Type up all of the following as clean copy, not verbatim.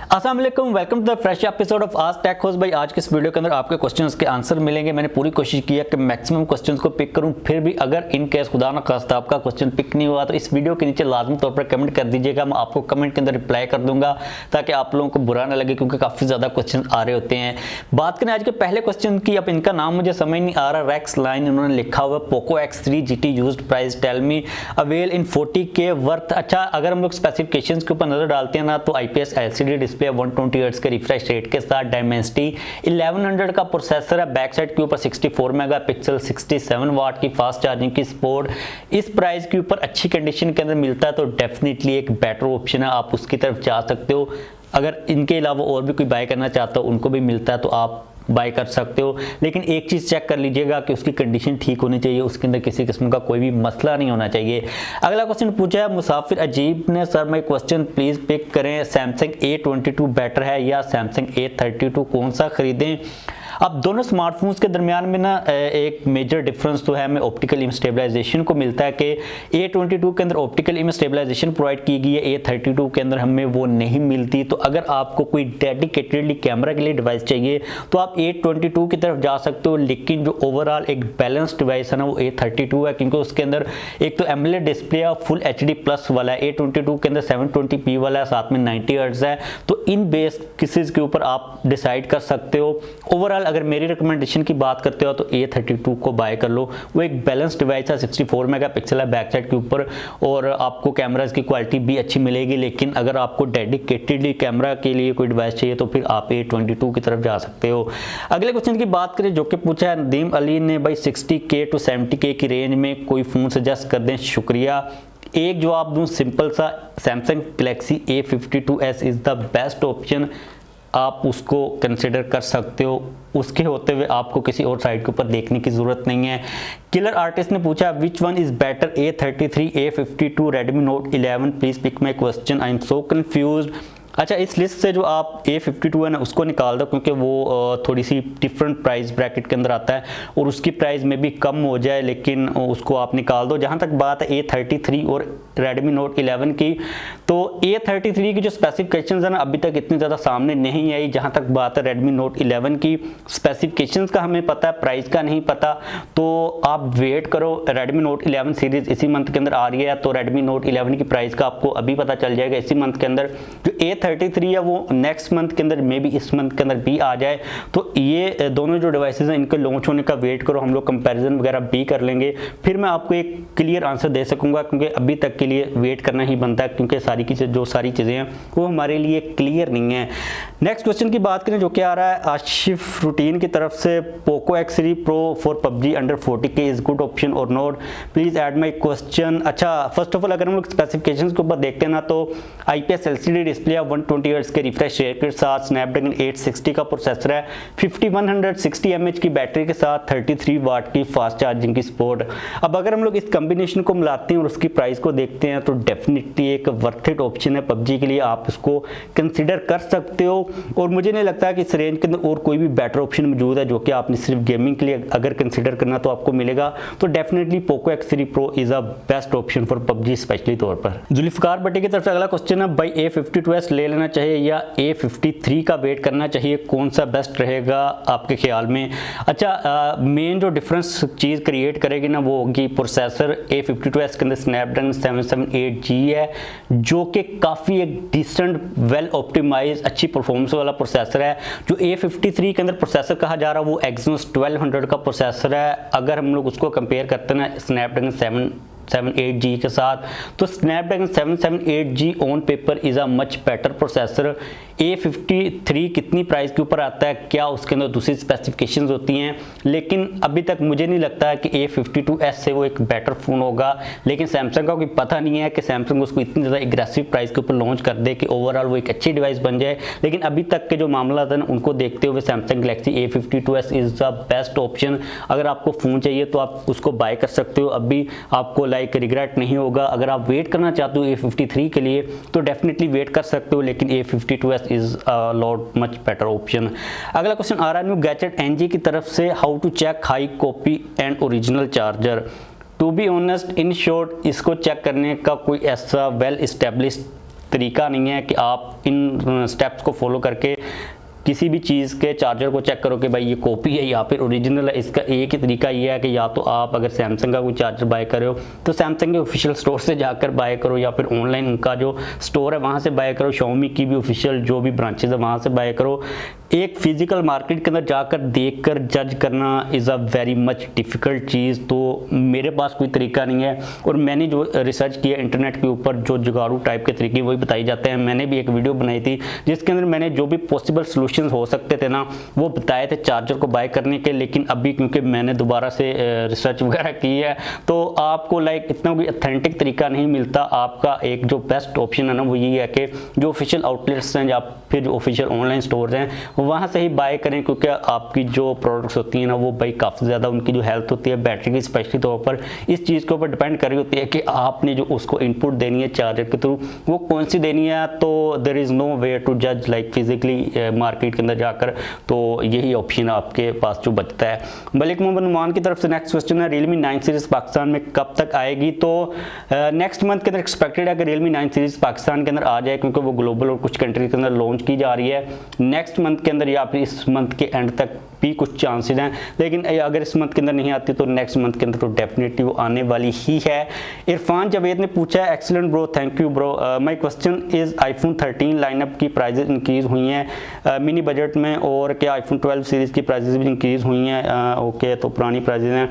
अस्सलाम वालेकुम, welcome to the fresh episode of Aaj tech host. भाई आज के इस वीडियो के अंदर आपके क्वेश्चंस के आंसर मिलेंगे। मैंने पूरी कोशिश की है कि मैक्सिमम क्वेश्चंस को पिक करूं, फिर भी अगर इन केस खुदा ना खास्ता आपका क्वेश्चन पिक नहीं हुआ तो इस वीडियो के नीचे लाजमी तौर पर कमेंट कर दीजिएगा। मैं आपको कमेंट के अंदर रिप्लाई कर दूंगा ताकि आप लोगों को बुरा ना लगे, क्योंकि काफ़ी ज़्यादा क्वेश्चन आ रहे होते हैं। बात करें आज के पहले क्वेश्चन की, अब इनका नाम मुझे समझ नहीं आ रहा। रेक्स लाइन इन्होंने लिखा हुआ Poco X3 GT used price tell me avail in 40K worth. अच्छा, अगर हम लोग स्पेसिफिकेशंस के ऊपर नजर डालते हैं ना तो IPS LCD डिस्प्ले 120 हर्ट्ज के रिफ्रेश रेट के साथ डायमेंसिटी 1100 का प्रोसेसर है, बैक साइड के ऊपर 64 मेगापिक्सल 67 वाट की फास्ट चार्जिंग की सपोर्ट। इस प्राइस के ऊपर अच्छी कंडीशन के अंदर मिलता है तो डेफिनेटली एक बेटर ऑप्शन है, आप उसकी तरफ जा सकते हो। अगर इनके अलावा और भी कोई बाय करना चाहता हो, उनको भी मिलता है तो आप बाय कर सकते हो। लेकिन एक चीज़ चेक कर लीजिएगा कि उसकी कंडीशन ठीक होनी चाहिए, उसके अंदर किसी किस्म का कोई भी मसला नहीं होना चाहिए। अगला क्वेश्चन पूछा है मुसाफिर अजीब ने, सर मैं क्वेश्चन प्लीज़ पिक करें, सैमसंग A22 बेटर है या सैमसंग A32, कौन सा खरीदें? अब दोनों स्मार्टफोन्स के दरमियान में ना एक मेजर डिफरेंस तो है, हमें ऑप्टिकल इमेज स्टेबलाइजेशन को मिलता है कि A22 के अंदर ऑप्टिकल इमेज स्टेबलाइजेशन प्रोवाइड की गई है, A32 के अंदर हमें वो नहीं मिलती। तो अगर आपको कोई डेडिकेटेडली कैमरा के लिए डिवाइस चाहिए तो आप A22 की तरफ जा सकते हो, लेकिन जो ओवरऑल एक बैलेंस डिवाइस है ना वो A32 है, क्योंकि उसके अंदर एक तो एमोलेड डिस्प्ले है, फुल HD प्लस वाला है। A22 के अंदर 720p वाला है, साथ में 90 हर्ट्ज है। तो इन बेस किसीज के ऊपर आप डिसाइड कर सकते हो। ओवरऑल अगर मेरी रिकमेंडेशन की बात करते हो तो A32 को बाय कर लो, वो एक बैलेंस डिवाइस है, 64 मेगापिक्सल है बैक साइड के ऊपर और आपको कैमरास की क्वालिटी भी अच्छी मिलेगी। लेकिन अगर आपको डेडिकेटेडली कैमरा के लिए कोई डिवाइस चाहिए तो फिर आप A22 की तरफ जा सकते हो। अगले क्वेश्चन की बात करें जो कि पूछा है नदीम अली ने, भाई 60K to 70K की रेंज में कोई फ़ोन सजेस्ट कर दें, शुक्रिया। एक जवाब दूं सिंपल सा, Samsung Galaxy A52s is the best option, आप उसको कंसिडर कर सकते हो। उसके होते हुए आपको किसी और साइट के ऊपर देखने की ज़रूरत नहीं है। किलर आर्टिस्ट ने पूछा which one is better, A33, A52, Redmi Note 11, please pick my question, I am so confused. अच्छा, इस लिस्ट से जो आप A52 है ना उसको निकाल दो, क्योंकि वो थोड़ी सी डिफरेंट प्राइस ब्रैकेट के अंदर आता है और उसकी प्राइस में भी कम हो जाए, लेकिन उसको आप निकाल दो। जहाँ तक बात है A33 और Redmi Note 11 की, तो A33 की जो स्पेसिफिकेशंस है ना अभी तक इतनी ज़्यादा सामने नहीं आई। जहाँ तक बात है Redmi Note 11 की, स्पेसिफिकेशंस का हमें पता है, प्राइस का नहीं पता, तो आप वेट करो। Redmi Note 11 सीरीज़ इसी मंथ के अंदर आ रही है, तो Redmi Note 11 की प्राइस का आपको अभी पता चल जाएगा इसी मंथ के अंदर। जो A33 है वो नेक्स्ट मंथ के अंदर, मे बी इस मंथ के अंदर भी आ जाए। तो ये दोनों जो डिवाइसेस हैं इनके लॉन्च होने का वेट करो, हम लोग कंपैरिजन वगैरह भी कर लेंगे, फिर मैं आपको एक क्लियर आंसर दे सकूंगा, क्योंकि अभी तक के लिए वेट करना ही बनता है, क्योंकि सारी चीज़ें हैं वो हमारे लिए क्लियर नहीं है। नेक्स्ट क्वेश्चन की बात करें जो कि आ रहा है आशिफ रूटीन की तरफ से, Poco X3 Pro for PUBG under 40K is good option और not, please add my question. अच्छा, फर्स्ट ऑफ ऑल अगर हम लोग स्पेसिफिकेशंस के ऊपर देखते हैं ना तो IPS LCD डिस्प्ले 120 हर्ट्ज के रिफ्रेश रेट के साथ, स्नैपड्रैगन 860 का प्रोसेसर है, 5160 mAh की बैटरी के साथ 33 वाट की फास्ट चार्जिंग की सपोर्ट। अब अगर हम लोग इस कॉम्बिनेशन को मिलाते हैं और उसकी प्राइस को देखते हैं तो डेफिनेटली एक वर्थ इट ऑप्शन है PUBG के लिए, आप इसको कंसिडर कर सकते हो। और मुझे नहीं लगता कि इस रेंज के अंदर और कोई भी बेटर ऑप्शन मौजूद है जो कि आपने सिर्फ गेमिंग के लिए अगर कंसिडर करना तो आपको मिलेगा। तो definitely Poco X3 Pro is a best option for PUBG specially तौर पर। जुल्फिकार भट्टी की तरफ से अगला क्वेश्चन है, भाई A52s ले लेना चाहिए या A53 का वेट करना चाहिए, कौन सा बेस्ट रहेगा आपके ख्याल में? अच्छा, मेन जो डिफरेंस चीज़ क्रिएट करेगी ना वो होगी प्रोसेसर। A52s के अंदर स्नैपड्रैगन 778G है, जो कि काफ़ी एक डिसेंट वेल ऑप्टिमाइज अच्छी परफॉर्मेंस वाला प्रोसेसर है। जो A53 के अंदर प्रोसेसर कहा जा रहा है वो Exynos 1200 का प्रोसेसर है। अगर हम लोग उसको कंपेयर करते हैं ना स्नैपड्रैगन 778G के साथ, तो Snapdragon 778G on paper is a much better processor. A53 कितनी प्राइस के ऊपर आता है, क्या उसके अंदर दूसरी स्पेसिफिकेशंस होती हैं, लेकिन अभी तक मुझे नहीं लगता है कि A52s से वो एक बेटर फ़ोन होगा। लेकिन सैमसंग का कोई पता नहीं है कि सैमसंग उसको इतनी ज़्यादा एग्रेसिव प्राइस के ऊपर लॉन्च कर दे कि ओवरऑल वो एक अच्छी डिवाइस बन जाए। लेकिन अभी तक के जो मामला था ना उनको देखते हुए Samsung Galaxy A52s is the best option. अगर आपको फ़ोन चाहिए तो आप उसको बाय कर सकते हो, अभी आपको लाइक रिग्रेट नहीं होगा। अगर आप वेट करना चाहते हो A53 के लिए तो डेफिनेटली वेट कर सकते हो, लेकिन A52s is a lot much better option. अगला क्वेश्चन आ रहा है न्यू गैजेट NG की तरफ से, how to check high copy and original charger. To be honest, in short, इसको चेक करने का कोई ऐसा वेल इस्टेब्लिश्ड तरीका नहीं है कि आप इन स्टेप्स को फॉलो करके किसी भी चीज़ के चार्जर को चेक करो कि भाई ये कॉपी है या फिर ओरिजिनल है। इसका एक ही तरीका ये है कि या तो आप अगर सैमसंग का कोई चार्जर बाय कर रहे हो तो सैमसंग के ऑफिशियल स्टोर से जाकर बाय करो, या फिर ऑनलाइन उनका जो स्टोर है वहाँ से बाय करो। Xiaomi की भी ऑफिशियल जो भी ब्रांचेज है वहाँ से बाय करो। एक फिजिकल मार्केट के अंदर जाकर देख कर जज करना is a very much difficult चीज़, तो मेरे पास कोई तरीका नहीं है। और मैंने जो रिसर्च किया इंटरनेट के ऊपर, जो जुगाड़ू टाइप के तरीके वही बताई जाते हैं। मैंने भी एक वीडियो बनाई थी जिसके अंदर मैंने जो भी पॉसिबल सोल्यूशन हो सकते थे ना वो बताए थे चार्जर को बाय करने के। लेकिन अभी क्योंकि मैंने दोबारा से रिसर्च वगैरह की है तो आपको इतना कोई ऑथेंटिक तरीका नहीं मिलता। आपका एक जो बेस्ट ऑप्शन है ना वो यही है कि जो ऑफिशियल आउटलेट्स हैं या फिर जो ऑफिशियल ऑनलाइन स्टोर्स हैं वहाँ से ही बाय करें, क्योंकि आपकी जो प्रोडक्ट्स होती हैं ना वो भाई काफ़ी ज़्यादा उनकी जो हेल्थ होती है बैटरी की स्पेशली तौर पर इस चीज़ के ऊपर डिपेंड कर रही होती है कि आपने जो उसको इनपुट देनी है चार्जर के थ्रू वो कौन सी देनी है। तो there is no way to जज फिजिकली मार्केट के अंदर जाकर, तो यही ऑप्शन आपके पास जो बचता है। मलिक मोहम्मद नुमान की तरफ से नेक्स्ट क्वेश्चन है, Realme 9 सीरीज़ पाकिस्तान में कब तक आएगी? तो नेक्स्ट मंथ के अंदर एक्सपेक्टेड है कि Realme 9 सीरीज़ पाकिस्तान के अंदर आ जाए, क्योंकि वो ग्लोबल और कुछ कंट्री के अंदर लॉन्च की जा रही है नेक्स्ट मंथ के अंदर या फिर इस मंथ के एंड तक भी कुछ चांसेस हैं। लेकिन अगर इस मंथ के अंदर नहीं आती तो नेक्स्ट मंथ के अंदर तो डेफिनेटली वो आने वाली ही है। इरफान जावेद ने पूछा है, excellent bro, thank you bro, my question is iPhone 13 lineup की प्राइजेस इंक्रीज हुई हैं मिनी बजट में, और क्या iPhone 12 सीरीज़ की प्राइजेस भी इंक्रीज हुई हैं? ओके, तो पुरानी प्राइजेस हैं।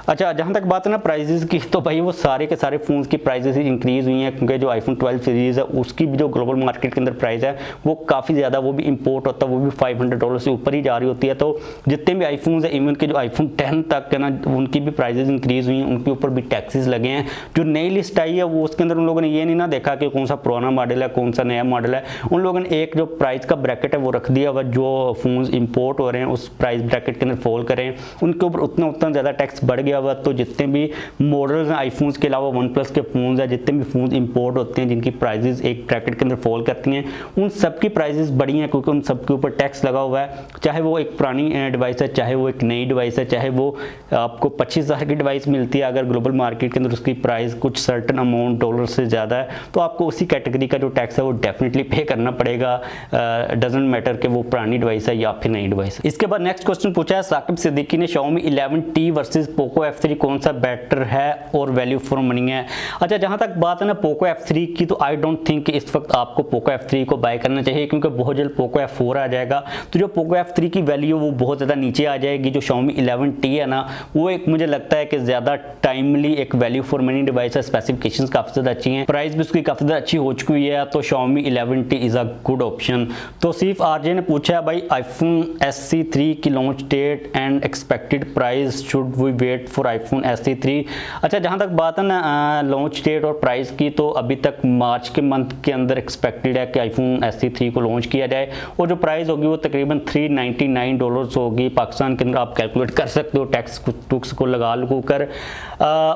अच्छा, जहाँ तक बात है ना प्राइजेस की, तो भाई वो सारे के सारे फ़ोन्स की प्राइजेस ही इंक्रीज़ हुई हैं, क्योंकि जो iPhone 12 सीरीज़ है उसकी भी जो ग्लोबल मार्केट के अंदर प्राइस है वो काफ़ी ज़्यादा, वो भी इंपोर्ट होता है, वो भी $500 से ऊपर ही जा रही होती है। तो जितने भी आईफोन्स हैं, इवन के जो iPhone 10 तक है ना उनकी भी प्राइजेस इंक्रीज़ हुई हैं, उनके ऊपर भी टैक्सेस लगे हैं। जो नई लिस्ट आई है वो उसके अंदर उन लोगों ने ये नहीं ना देखा कि कौन सा पुराना मॉडल है कौन सा नया मॉडल है, उन लोगों ने एक जो प्राइस का ब्रैकेट है वो रख दिया हुआ, जो फ़ोन्स इंपोर्ट हो रहे हैं उस प्राइस ब्रैकेट के अंदर फॉल करें उनके ऊपर उतना ज़्यादा टैक्स बढ़ गया हुआ। तो जितने भी मॉडल्स हैं आईफोन्स के अलावा वन प्लस के फोन्स हैं, जितने भी फोन्स इंपोर्ट होते हैं जिनकी प्राइजेस एक ब्रैकेट के अंदर फॉल करती हैं, उन सब की प्राइजेस बढ़ी हैं, क्योंकि उन सब के ऊपर टैक्स लगा हुआ है। चाहे वो एक पुरानी डिवाइस है, चाहे वो एक नई डिवाइस है, चाहे वो आपको 25,000 की डिवाइस मिलती है, अगर ग्लोबल मार्केट के अंदर उसकी प्राइस कुछ सर्टन अमाउंट डॉलर से ज़्यादा है तो आपको उसी कैटेगरी का जो टैक्स है वो डेफिनेटली पे करना पड़ेगा, डजंट मैटर कि वो पुरानी डिवाइस है या फिर नई डिवाइस है। इसके बाद नेक्स्ट क्वेश्चन पूछा है साकिब सिद्दीकी ने, Xiaomi 11T versus Poco F3 कौन सा बेटर है और वैल्यू फॉर मनी है? अच्छा, जहां तक बात है ना Poco F3 की, तो आई डोंट थिंक कि इस वक्त आपको Poco F3 को बाय करना चाहिए, क्योंकि बहुत जल्द Poco F4 आ जाएगा। तो जो Poco F3 की वैल्यू वो बहुत ज़्यादा नीचे आ जाएगी। जो Xiaomi 11T है ना वो एक मुझे लगता है कि ज़्यादा टाइमली एक वैल्यू फॉर मनी डिवाइस है, स्पेसिफिकेशंस काफ़ी ज़्यादा अच्छी हैं, प्राइस भी उसकी काफ़ी ज़्यादा अच्छी हो चुकी है, तो Xiaomi 11T is a good option. तो सिर्फ आरजे ने पूछा है भाई iPhone SE3 की launch date and expected price, should we wait for iPhone SE3? अच्छा, जहाँ तक बात है ना लॉन्च डेट और प्राइस की, तो अभी तक मार्च के मंथ के अंदर एक्सपेक्टेड है कि iPhone SE3 को लॉन्च किया जाए, और जो प्राइस होगी वो तकरीबन $399 होगी पाकिस्तान के अंदर। आप कैलकुलेट कर सकते हो टैक्स टुक्स को लगा कर।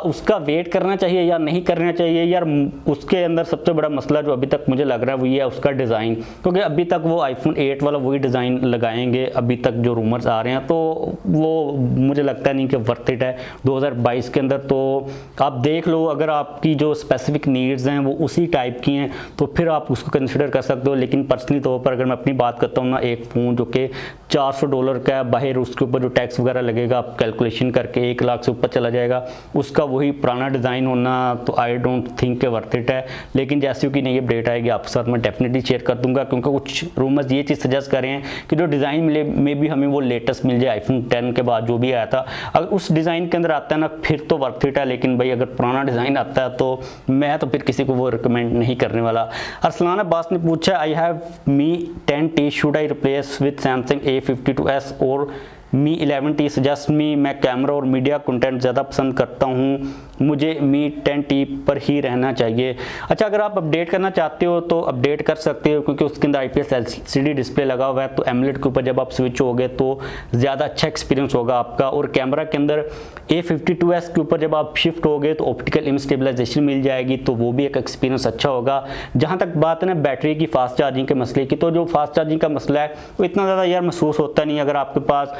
उसका वेट करना चाहिए या नहीं करना चाहिए यार, उसके अंदर सबसे बड़ा मसला जो अभी तक मुझे लग रहा है वो ये है उसका डिज़ाइन, क्योंकि अभी तक वो iPhone 8 वाला वही डिज़ाइन लगाएंगे अभी तक जो रूमर्स आ रहे हैं, तो वो मुझे लगता नहीं कि वर्थ इट है 2022 के अंदर। तो आप देख लो, अगर आपकी जो स्पेसिफिक नीड्स हैं वो उसी टाइप की हैं तो फिर आप उसको कंसिडर कर सकते हो। लेकिन पर्सनली तौर पर अगर मैं अपनी बात करता हूँ ना, एक फ़ोन जो कि $400 का है, बाहर उसके ऊपर जो टैक्स वगैरह लगेगा आप कैलकुलेशन करके 1 लाख से ऊपर चला जाएगा, उसका वही पुराना डिज़ाइन होना, तो आई डोंट थिंक के वर्थ इट है। लेकिन जैसे कि नई अपडेट आएगी आपके साथ मैं डेफिनेटली शेयर कर दूंगा, क्योंकि कुछ रूमर्स ये चीज़ सजेस्ट कर रहे हैं कि जो डिज़ाइन मिले में भी हमें वो लेटेस्ट मिल जाए iPhone 10 के बाद जो भी आया था, अगर उस डिज़ाइन के अंदर आता है ना फिर तो वर्थ इट है। लेकिन भाई अगर पुराना डिज़ाइन आता है तो मैं तो फिर किसी को वो रिकमेंड नहीं करने वाला। अरसलान अब्बास ने पूछा, I have Mi 10T, should I replace with Samsung A52s और Mi 11T सजेस्ट मी? मैं कैमरा और मीडिया कंटेंट ज़्यादा पसंद करता हूँ, मुझे Mi 10T पर ही रहना चाहिए। अच्छा, अगर आप अपडेट करना चाहते हो तो अपडेट कर सकते हो, क्योंकि उसके अंदर IPS LCD डिस्प्ले लगा हुआ है, तो एमुलेट के ऊपर जब आप स्विच होगे तो ज़्यादा अच्छा एक्सपीरियंस होगा आपका। और कैमरा के अंदर A52s के ऊपर जब आप शिफ्ट होगे तो ऑप्टिकल इमेज स्टेबलाइजेशन मिल जाएगी, तो वो भी एक एक्सपीरियंस अच्छा होगा। जहाँ तक बात है ना बैटरी की फास्ट चार्जिंग के मसले की, तो जो फास्ट चार्जिंग का मसला है वो इतना ज़्यादा यार महसूस होता नहीं। अगर आपके पास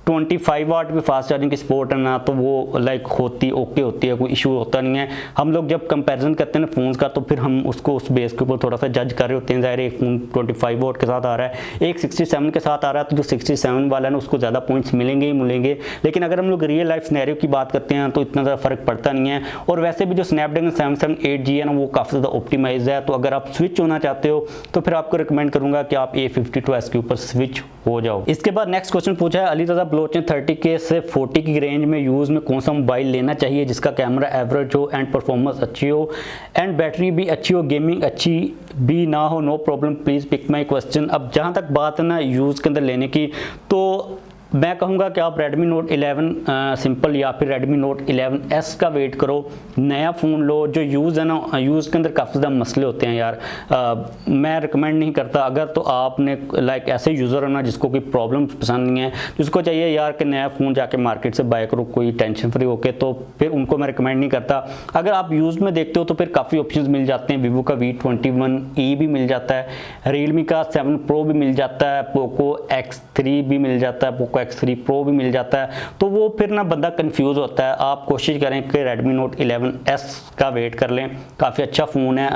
25 वाट भी फास्ट चार्जिंग की सपोर्ट है ना, तो वो लाइक ओके होती है, कोई इशू होता नहीं है। हम लोग जब कंपैरिजन करते हैं ना फ़ोन्स का, तो फिर हम उसको उस बेस के ऊपर थोड़ा सा जज कर रहे होते हैं। ज़ाहिर है एक फ़ोन 25 वाट के साथ आ रहा है, एक 67 के साथ आ रहा है, तो जो 67 वाला है ना उसको ज़्यादा पॉइंट्स मिलेंगे ही मिलेंगे। लेकिन अगर हम लोग रियल लाइफ सिनेरियो की बात करते हैं तो इतना ज़्यादा फ़र्क पड़ता नहीं है। और वैसे भी जो स्नैपड्रैगन 778G है ना, वो काफ़ी ज़्यादा ऑप्टिमाइज है। तो अगर आप स्विच होना चाहते हो तो फिर आपको रिकमेंड करूँगा कि आप A52s के ऊपर स्विच हो जाओ। इसके बाद नेक्स्ट क्वेश्चन पूछा है अली रज़ा बलोच ने 30K से 40 की रेंज में यूज़ में कौन सा मोबाइल लेना चाहिए जिसका कैमरा एवरेज हो एंड परफॉर्मेंस अच्छी हो एंड बैटरी भी अच्छी हो, गेमिंग अच्छी भी ना हो, no problem, please pick my question. अब जहाँ तक बात है ना यूज़ के अंदर लेने की, तो मैं कहूँगा कि आप Redmi Note 11 सिंपल या फिर Redmi Note 11S का वेट करो, नया फ़ोन लो। जो यूज़ है ना, यूज़ के अंदर काफ़ी ज़्यादा मसले होते हैं यार। मैं रिकमेंड नहीं करता। अगर तो आपने लाइक ऐसे यूज़र है ना जिसको कोई प्रॉब्लम पसंद नहीं है, जिसको चाहिए यार कि नया फ़ोन जाके मार्केट से बाय करो कोई टेंशन फ्री होके, तो फिर उनको मैं रिकमेंड नहीं करता। अगर आप यूज़ में देखते हो तो फिर काफ़ी ऑप्शन मिल जाते हैं। वीवो का V21e भी मिल जाता है, रियलमी का 7 Pro भी मिल जाता है, पोको X3 भी मिल जाता है, पोको X3 Pro भी मिल जाता है। तो वो फिर ना बंदा कंफ्यूज होता है। आप कोशिश करें कि Redmi Note 11S का वेट कर लें, काफ़ी अच्छा फ़ोन है,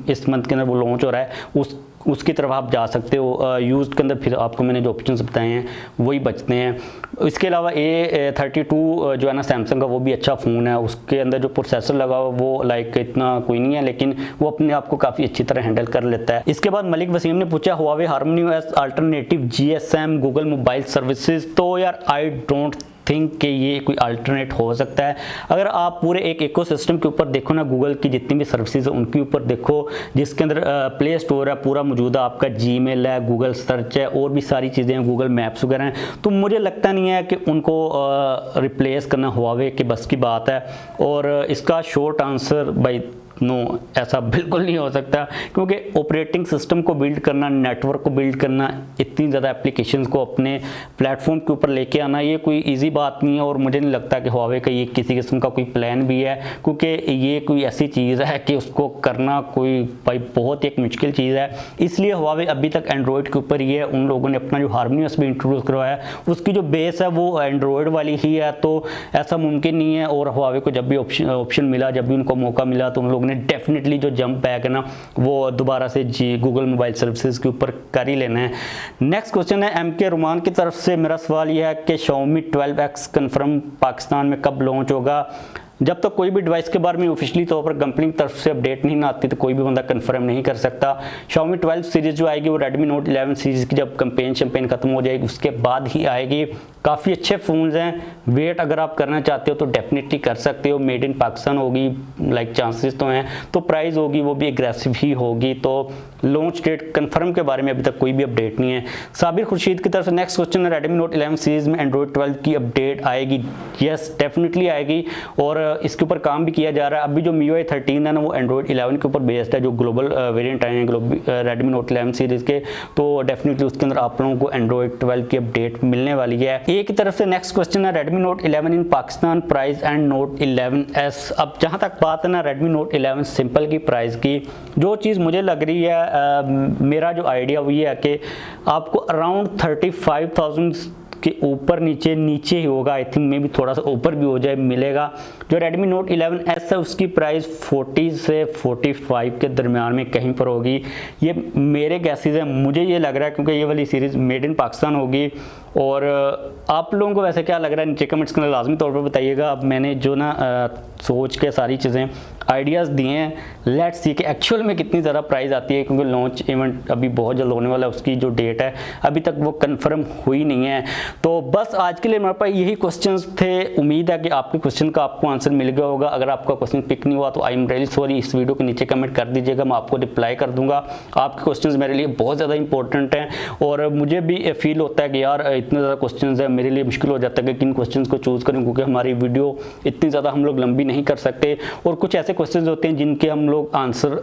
इस मंथ के अंदर वो लॉन्च हो रहा है, उसकी तरफ आप जा सकते हो। यूज़ के अंदर फिर आपको मैंने जो ऑप्शंस बताए हैं वही बचते हैं। इसके अलावा A32 जो है ना सैमसंग का, वो भी अच्छा फ़ोन है। उसके अंदर जो प्रोसेसर लगा हुआ वो लाइक इतना कोई नहीं है, लेकिन वो अपने आप को काफ़ी अच्छी तरह हैंडल कर लेता है। इसके बाद मलिक वसीम ने पूछा Huawei HarmonyOS alternative GSM Google mobile services. तो यार आई डोंट थिंक कि ये कोई अल्टरनेट हो सकता है। अगर आप पूरे एक इकोसिस्टम के ऊपर देखो ना, गूगल की जितनी भी सर्विसेज है उनके ऊपर देखो, जिसके अंदर प्ले स्टोर है पूरा मौजूद है, आपका जीमेल है, गूगल सर्च है, और भी सारी चीज़ें हैं, गूगल मैप्स वगैरह हैं, तो मुझे लगता नहीं है कि उनको रिप्लेस करना Huawei के बस की बात है। और इसका शॉर्ट आंसर भाई नो, ऐसा बिल्कुल नहीं हो सकता, क्योंकि ऑपरेटिंग सिस्टम को बिल्ड करना, नेटवर्क को बिल्ड करना, इतनी ज़्यादा एप्लीकेशंस को अपने प्लेटफॉर्म के ऊपर लेके आना, ये कोई इजी बात नहीं है। और मुझे नहीं लगता कि Huawei का ये किसी किस्म का कोई प्लान भी है, क्योंकि ये कोई ऐसी चीज़ है कि उसको करना कोई भाई बहुत एक मुश्किल चीज़ है। इसलिए Huawei अभी तक एंड्रॉयड के ऊपर ही है। उन लोगों ने अपना जो HarmonyOS भी इंट्रोड्यूस करवाया है, उसकी जो बेस है वो एंड्रॉयड वाली ही है, तो ऐसा मुमकिन नहीं है। और Huawei को जब भी ऑप्शन मिला, जब भी उनको मौका मिला, तो उन लोगों ने डेफिनेटली जो जंप बैक है ना वो दोबारा से गूगल मोबाइल सर्विसेज के ऊपर कर ही लेना है। नेक्स्ट क्वेश्चन है MK रुमान की तरफ से। मेरा सवाल यह है कि Xiaomi 12X कन्फर्म पाकिस्तान में कब लॉन्च होगा? जब तक कोई भी डिवाइस के बारे में ऑफिशियली तौर पर कंपनी की तरफ से अपडेट नहीं आती तो कोई भी बंदा कंफर्म नहीं कर सकता। Xiaomi 12 सीरीज़ जो आएगी वो Redmi Note 11 सीरीज़ की जब कैंपेन खत्म हो जाएगी उसके बाद ही आएगी। काफ़ी अच्छे फ़ोन्स हैं, वेट अगर आप करना चाहते हो तो डेफिनेटली कर सकते हो। मेड इन पाकिस्तान होगी, लाइक चांसेस तो हैं, तो प्राइस होगी वो भी एग्रेसिव ही होगी। तो लॉन्च डेट कंफर्म के बारे में अभी तक कोई भी अपडेट नहीं है। साबिर खुर्शीद की तरफ से नेक्स्ट क्वेश्चन है, Redmi Note 11 सीरीज़ में Android 12 की अपडेट आएगी? यस, डेफिनेटली आएगी, और इसके ऊपर काम भी किया जा रहा है। अभी जो MIUI 13 है ना वो Android 11 के ऊपर बेस्ड है, जो ग्लोबल वेरिएंट आए हैं Redmi Note 11 सीरीज़ के, तो डेफिनेटली उसके अंदर आप लोगों को Android 12 की अपडेट मिलने वाली है। एक की तरफ से नेक्स्ट क्वेश्चन है, Redmi Note 11 in Pakistan price and Note 11S। अब जहाँ तक बात है ना Redmi Note 11 सिंपल की प्राइस की, जो चीज़ मुझे लग रही है, मेरा जो आइडिया वो ये है कि आपको अराउंड 35,000 के ऊपर नीचे ही होगा। आई थिंक मे भी थोड़ा सा ऊपर भी हो जाए मिलेगा। जो Redmi Note 11S है उसकी प्राइस 40 से 45 के दरमियान में कहीं पर होगी। ये मेरे गैसेस है, मुझे ये लग रहा है, क्योंकि ये वाली सीरीज़ मेड इन पाकिस्तान होगी। और आप लोगों को वैसे क्या लग रहा है नीचे कमेंट्स के अंदर लाजमी तौर पर बताइएगा। अब मैंने जो ना सोच के सारी चीज़ें आइडियाज़ दिए हैं, लेट्स सी कि एक्चुअल में कितनी ज़्यादा प्राइस आती है, क्योंकि लॉन्च इवेंट अभी बहुत जल्द होने वाला है, उसकी जो डेट है अभी तक वो कंफर्म हुई नहीं है। तो बस आज के लिए मेरे पास यही क्वेश्चंस थे। उम्मीद है कि आपके क्वेश्चन का आपको आंसर मिल गया होगा। अगर आपका क्वेश्चन पिक नहीं हुआ तो आई एम रियली सॉरी, इस वीडियो के नीचे कमेंट कर दीजिएगा, मैं आपको रिप्लाई कर दूंगा। आपके क्वेश्चंस मेरे लिए बहुत ज़्यादा इंपॉर्टेंट हैं, और मुझे भी फील होता है कि यार इतने ज़्यादा क्वेश्चन है, मेरे लिए मुश्किल हो जाता है कि किन क्वेश्चन को चूज़ करें, क्योंकि हमारी वीडियो इतनी ज़्यादा हम लोग लंबी नहीं कर सकते। और कुछ ऐसे क्वेश्चन होते हैं जिनके हम लोग आंसर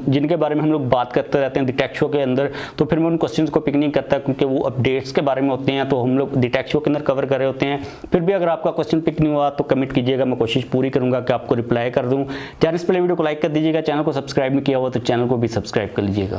जिनके बारे में हम लोग बात करते रहते हैं द टेक शो के अंदर, तो फिर मैं उन क्वेश्चन को पिक नहीं करता, क्योंकि वो अपडेट्स के बारे में होते हैं, तो हम लोग द टेक शो के अंदर कवर कर रहे होते हैं। फिर भी अगर आपका क्वेश्चन पिक नहीं हुआ तो कमेंट कीजिएगा, मैं कोशिश पूरी करूंगा कि आपको रिप्लाई कर दूं। चैनल पर वीडियो को लाइक कर दीजिएगा, चैनल को सब्सक्राइब नहीं किया हुआ तो चैनल को भी सब्सक्राइब कर लीजिएगा।